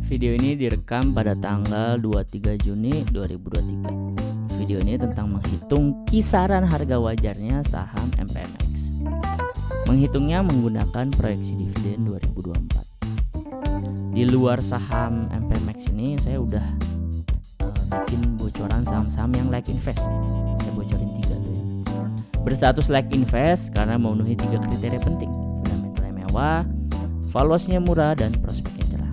Video ini direkam pada tanggal 23 Juni 2023. Video ini tentang menghitung kisaran harga wajarnya saham MPMX. Menghitungnya menggunakan proyeksi dividen 2024. Di luar saham MPMX ini saya udah bikin bocoran saham-saham yang like invest. Saya bocorin 3 tuh ya. Berstatus like invest karena memenuhi 3 kriteria penting: fundamentalnya mewah, valuasinya murah, dan prospeknya cerah.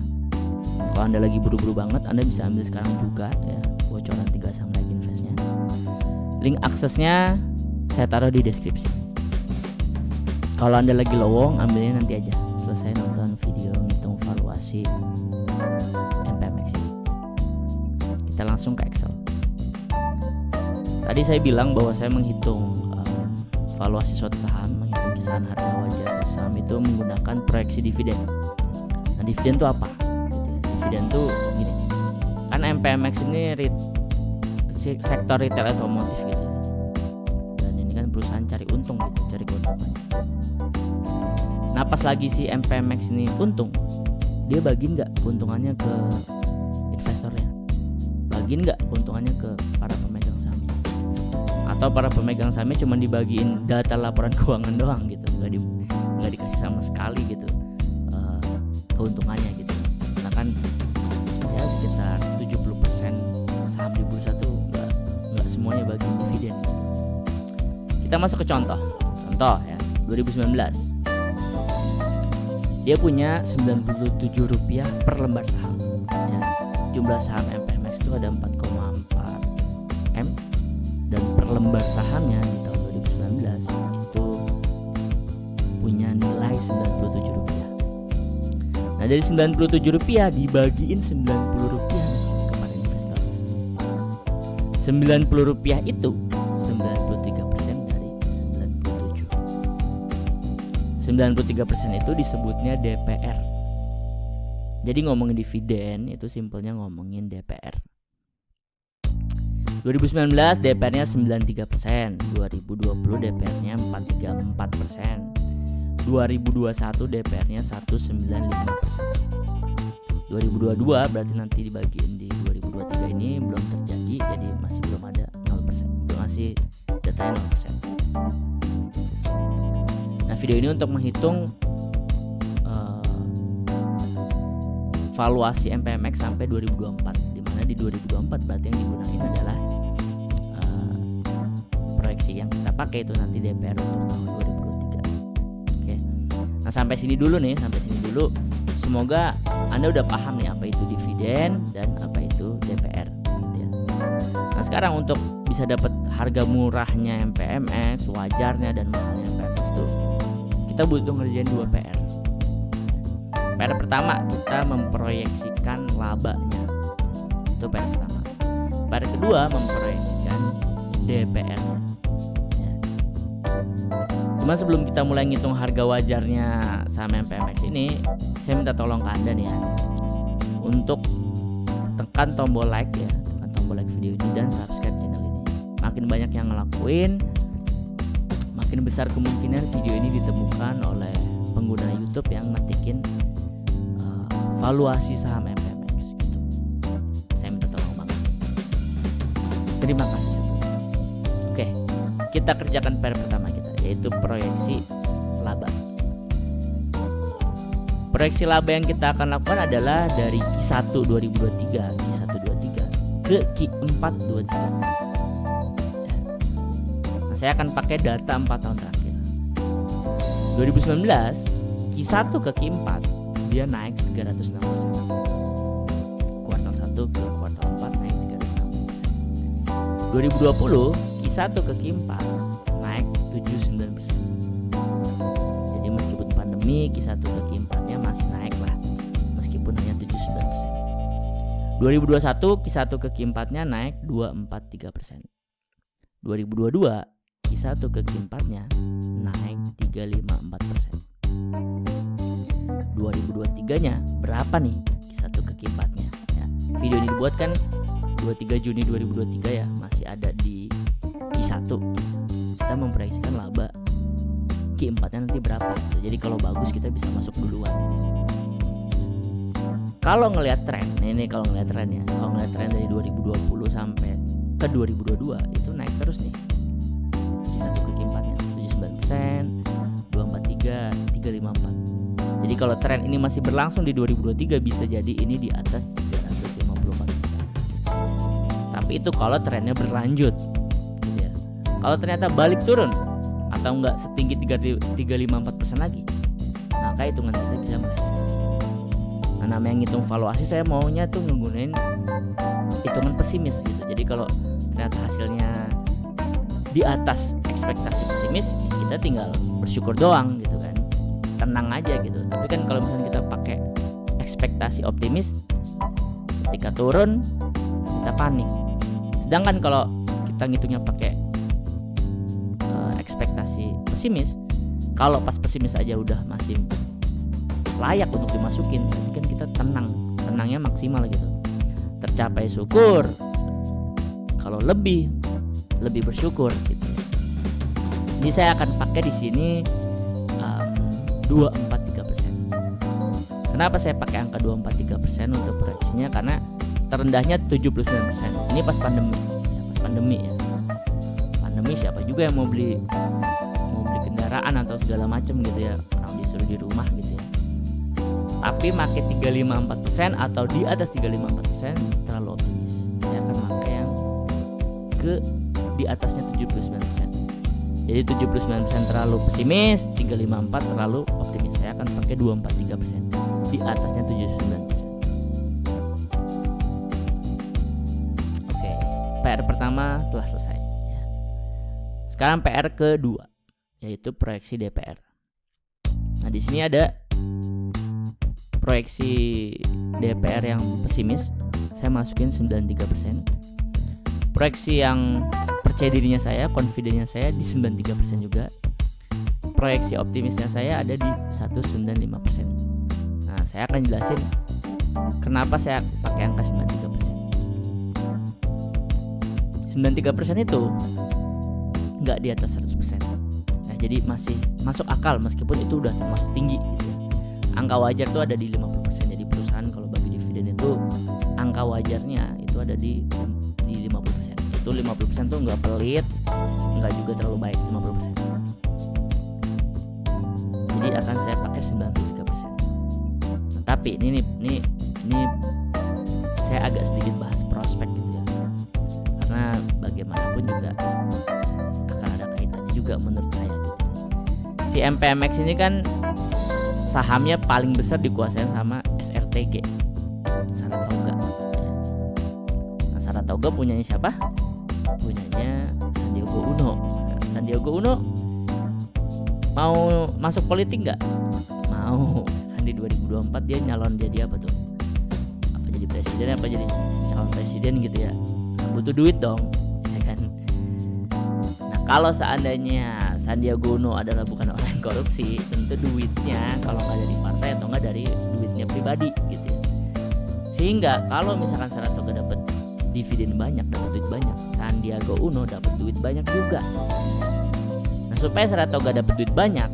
Kalau Anda lagi buru-buru banget, Anda bisa ambil sekarang juga ya bocoran 3 saham like investnya. Link aksesnya saya taruh di deskripsi. Kalau Anda lagi lowong, ambilnya nanti aja selesai nonton video ngitung valuasi MPMX ini. Kita langsung ke Excel. Tadi saya bilang bahwa saya menghitung valuasi suatu saham, menghitung kisaran harga wajar saham itu menggunakan proyeksi dividen. Nah, dividen itu apa? Dividen tuh gini, kan MPMX ini sektor retail otomotif gitu, dan ini kan perusahaan cari untung gitu, cari keuntungan. Nah, pas lagi si MPMX ini untung, dia bagiin nggak keuntungannya ke investornya, bagiin nggak keuntungannya ke para pemegang sahamnya, atau para pemegang sahamnya cuma dibagiin data laporan keuangan doang gitu, nggak dikasih sama sekali gitu keuntungannya gitu. Karena kan ya sekitar 70% saham di bursa tuh nggak semuanya bagi dividen. Kita masuk ke contoh ya, 2019 dia punya Rp97 per lembar saham ya. Jumlah saham MPMX itu ada 4,4 M, dan per lembar sahamnya di tahun 2019 itu punya nilai Rp97. Nah, dari Rp97 dibagiin Rp90 kepada investor. Rp90 itu 93% dari 97. 93% itu disebutnya DPR. Jadi ngomongin dividen itu simpelnya ngomongin DPR. 2019 DPR-nya 93%, 2020 DPR-nya 434%. 2021 DPR-nya 195%. 2022 berarti nanti dibagiin di 2023 ini belum terjadi, jadi masih belum ada 0%. Masih datanya 0%. Nah, video ini untuk menghitung valuasi MPMX sampai 2024, di mana di 2024 berarti yang digunakan adalah proyeksi yang kita pakai itu nanti DPR untuk tahun 2023. Oke. Nah, sampai sini dulu. Semoga Anda udah paham nih apa itu dividen dan apa itu DPR ya. Nah, sekarang untuk bisa dapat harga murahnya MPMX, wajarnya dan mahalnya MPMX itu kita butuh ngerjain 2 PR. PR pertama, kita memproyeksikan labanya. Itu PR pertama. PR kedua, memproyeksikan DPR. Cuma sebelum kita mulai ngitung harga wajarnya saham MPMX ini, saya minta tolong ke Anda nih ya, untuk tekan tombol like ya, tekan tombol like video ini dan subscribe channel ini. Makin banyak yang ngelakuin, makin besar kemungkinan video ini ditemukan oleh pengguna YouTube yang ngetikin valuasi saham MPMX gitu. Saya minta tolong banget. Terima kasih sebelumnya. Oke, kita kerjakan PR pertama kita, yaitu proyeksi laba. Proyeksi laba yang kita akan lakukan adalah dari Q1 2023 ke Q4 2023. Nah, saya akan pakai data 4 tahun terakhir. 2019 Q1 ke Q4 dia naik 306%. Kuartal 1 ke kuartal 4 naik 360%. 2020 Q1 ke Q4 naik 79%. Jadi meskipun pandemi, Q1 ke Q4-nya masih naik lah, meskipun hanya 79%. 2021 Q1 ke Q4-nya naik 243%. 2022 Q1 ke Q4-nya naik 354%. 2023-nya berapa nih Q1 ke Q4-nya ya. Video ini dibuat kan 23 Juni 2023 ya, masih ada di Q1. Kita memproyeksikan laba Q4-nya nanti berapa gitu. Jadi kalau bagus kita bisa masuk duluan. kalau ngelihat tren, ini kalau ngelihat tren ya, kalau ngelihat tren dari 2020 sampai ke 2022 itu naik terus nih. Q1 ke Q4-nya 79%, 243, 354. Jadi kalau tren ini masih berlangsung di 2023 bisa jadi ini di atas 354%. Tapi itu kalau trennya berlanjut gitu ya. Kalau ternyata balik turun atau enggak setinggi 354% lagi, maka hitungan kita bisa meleset. Nah, namanya ngitung valuasi saya maunya tuh nggunain hitungan pesimis gitu. Jadi kalau ternyata hasilnya di atas ekspektasi pesimis, kita tinggal bersyukur doang gitu kan, tenang aja gitu. Tapi kan kalau misalnya kita pakai ekspektasi optimis, ketika turun kita panik. Sedangkan kalau kita ngitungnya pakai ekspektasi pesimis, kalau pas pesimis aja udah masih layak untuk dimasukin, berarti kan kita tenangnya maksimal gitu. Tercapai syukur, kalau lebih bersyukur gitu. Jadi saya akan pakai di sini 243%. Kenapa saya pakai angka 243% untuk proyeksinya? Karena terendahnya 79%. Ini pas pandemi ya. Pandemi siapa juga yang mau beli kendaraan atau segala macam gitu ya, orang disuruh di rumah gitu ya. Tapi pakai 354% atau di atas 354% terlalu optimis. Saya akan pakai yang ke di atasnya 79%. Jadi 79% terlalu pesimis, 354 terlalu optimis. Saya akan pakai 243%. Di atasnya 79%. Oke, PR pertama telah selesai. Sekarang PR kedua, yaitu proyeksi DPR. Nah, di sini ada proyeksi DPR yang pesimis, saya masukin 93%. Proyeksi yang percaya dirinya saya, confidentnya saya di 93% juga. Proyeksi optimisnya saya ada di 195%. Nah, saya akan jelasin kenapa saya pakai angka 93%. 93% itu nggak di atas 100%. Nah, jadi masih masuk akal meskipun itu udah termasuk tinggi gitu ya. Angka wajar tuh ada di 50%. Jadi perusahaan kalau bagi dividen itu angka wajarnya itu ada di 50%. Itu 50% tuh nggak pelit, nggak juga terlalu baik, 50%. Jadi akan saya pakai 93%. Nah, tapi ini saya agak sedikit bahas prospek gitu ya. Karena bagaimanapun juga akan ada kaitannya juga menurut saya gitu. Si MPMX ini kan sahamnya paling besar dikuasain sama SRTG, Saratoga. Nah, Saratoga punyanya siapa? Punyanya Sandiaga Uno. Nah, Sandiaga Uno mau masuk politik nggak? Mau. Kan di 2024 dia nyalon jadi apa tuh? Apa jadi presiden? Apa jadi calon presiden gitu ya? Nah, butuh duit dong, ya kan? Nah, kalau seandainya Sandiaga Uno adalah bukan orang yang korupsi, tentu duitnya kalau nggak dari partai atau nggak dari duitnya pribadi gitu ya. Sehingga kalau misalkan Saratoga dapat dividen banyak, dapat duit banyak, Sandiaga Uno dapat duit banyak juga. Nah, supaya Saratoga dapat duit banyak,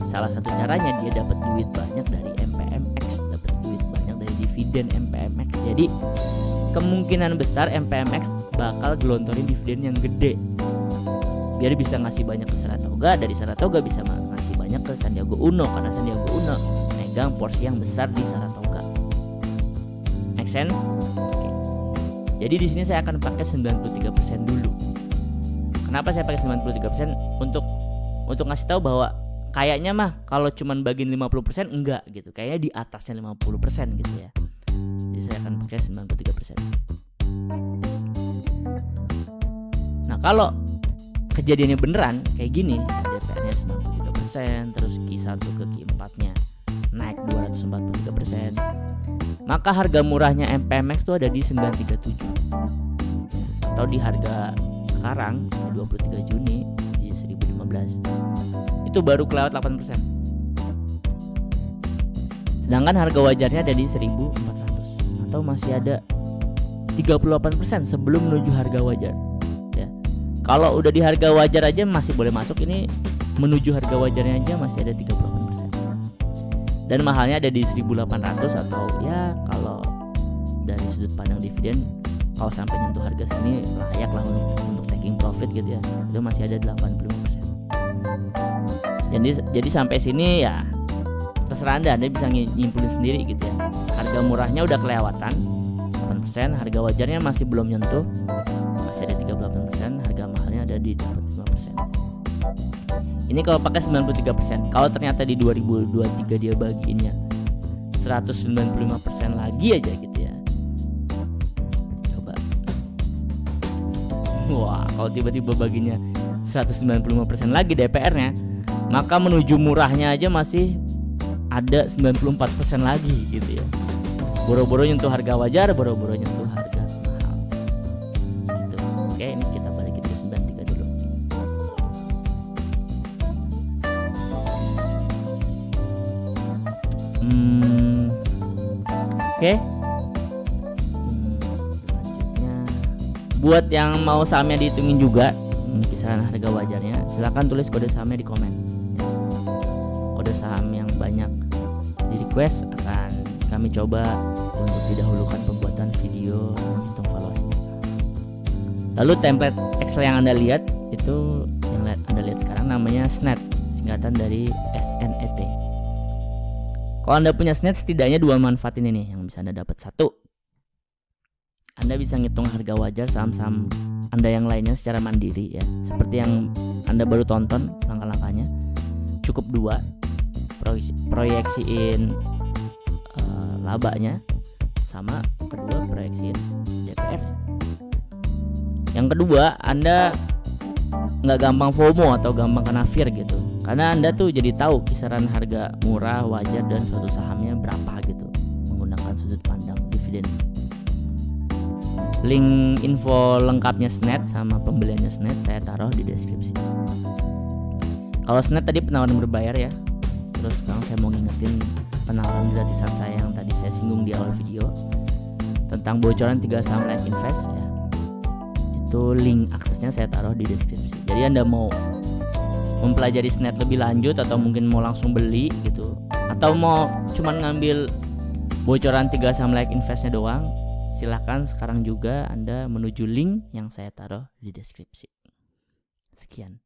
salah satu caranya dia dapat duit banyak dari MPMX, dapat duit banyak dari dividen MPMX. Jadi kemungkinan besar MPMX bakal gelontorin dividen yang gede, biar bisa ngasih banyak ke Saratoga, dari Saratoga bisa ngasih banyak ke Sandiaga Uno, karena Sandiaga Uno megang porsi yang besar di Saratoga. Make sense? Okay. Jadi di sini saya akan pakai 93% dulu. Kenapa saya pakai 93%? Untuk ngasih tahu bahwa kayaknya mah kalau cuman bagiin 50% enggak gitu. Kayaknya di atasnya 50% gitu ya. Jadi saya akan pakai 93%. Nah, kalau kejadiannya beneran kayak gini, DPR-nya 93%, terus Q1 ke Q4-nya naik 243%, maka harga murahnya MPMX tuh ada di 937. Atau di harga sekarang 23 Juni di 1015 itu baru kelewat 8%. Sedangkan harga wajarnya ada di 1400, atau masih ada 38% sebelum menuju harga wajar. Kalau udah di harga wajar aja masih boleh masuk, ini menuju harga wajarnya aja masih ada 38%. Dan mahalnya ada di 1.800, atau ya kalau dari sudut pandang dividen, kalau sampai nyentuh harga sini layak lah untuk taking profit gitu ya. Itu masih ada 85%. Jadi sampai sini ya terserah Anda bisa nyimpulin sendiri gitu ya. Harga murahnya udah kelewatan 8%, harga wajarnya masih belum nyentuh, masih ada 38%, harga mahalnya ada di 85%. Ini kalau pakai 93%. Kalau ternyata di 2023 dia bagiinnya 195% lagi aja gitu ya. Coba. Wah, kalau tiba-tiba baginya 195% lagi DPR-nya, maka menuju murahnya aja masih ada 94% lagi gitu ya. Boro-boro nyentuh harga wajar, boro-boro nyentuh harga mahal gitu. Oke, ini kita balikin ke 93 dulu. Oke. Selanjutnya, buat yang mau sahamnya dihitungin juga kisaran harga wajarnya, silakan tulis kode sahamnya di komen. Kode saham yang banyak di request akan kami coba untuk didahulukan pembuatan video menghitung valuasi. Lalu template Excel yang Anda lihat itu, yang Anda lihat sekarang namanya SNET, singkatan dari SNET. Kalau Anda punya SNET, setidaknya dua manfaat ini nih yang bisa Anda dapat. Satu, Anda bisa ngitung harga wajar saham-saham Anda yang lainnya secara mandiri ya, seperti yang Anda baru tonton langkah-langkahnya. Cukup dua, proyeksiin labanya, sama kedua proyeksiin DPR. Yang kedua, Anda nggak gampang FOMO atau gampang kena fear gitu, karena Anda tuh jadi tahu kisaran harga murah, wajar, dan suatu sahamnya berapa gitu menggunakan sudut pandang dividen. Link info lengkapnya SNET sama pembeliannya SNET saya taruh di deskripsi. Kalau SNET tadi penawaran berbayar ya. Terus sekarang saya mau ngingetin penawaran gratisan saya yang tadi saya singgung di awal video tentang bocoran 3 saham Like Invest ya. Itu link aksesnya saya taruh di deskripsi. Jadi Anda mau mempelajari SNET lebih lanjut, atau mungkin mau langsung beli gitu, atau mau cuman ngambil bocoran 3 saham Like Investnya doang, silahkan sekarang juga Anda menuju link yang saya taruh di deskripsi. Sekian.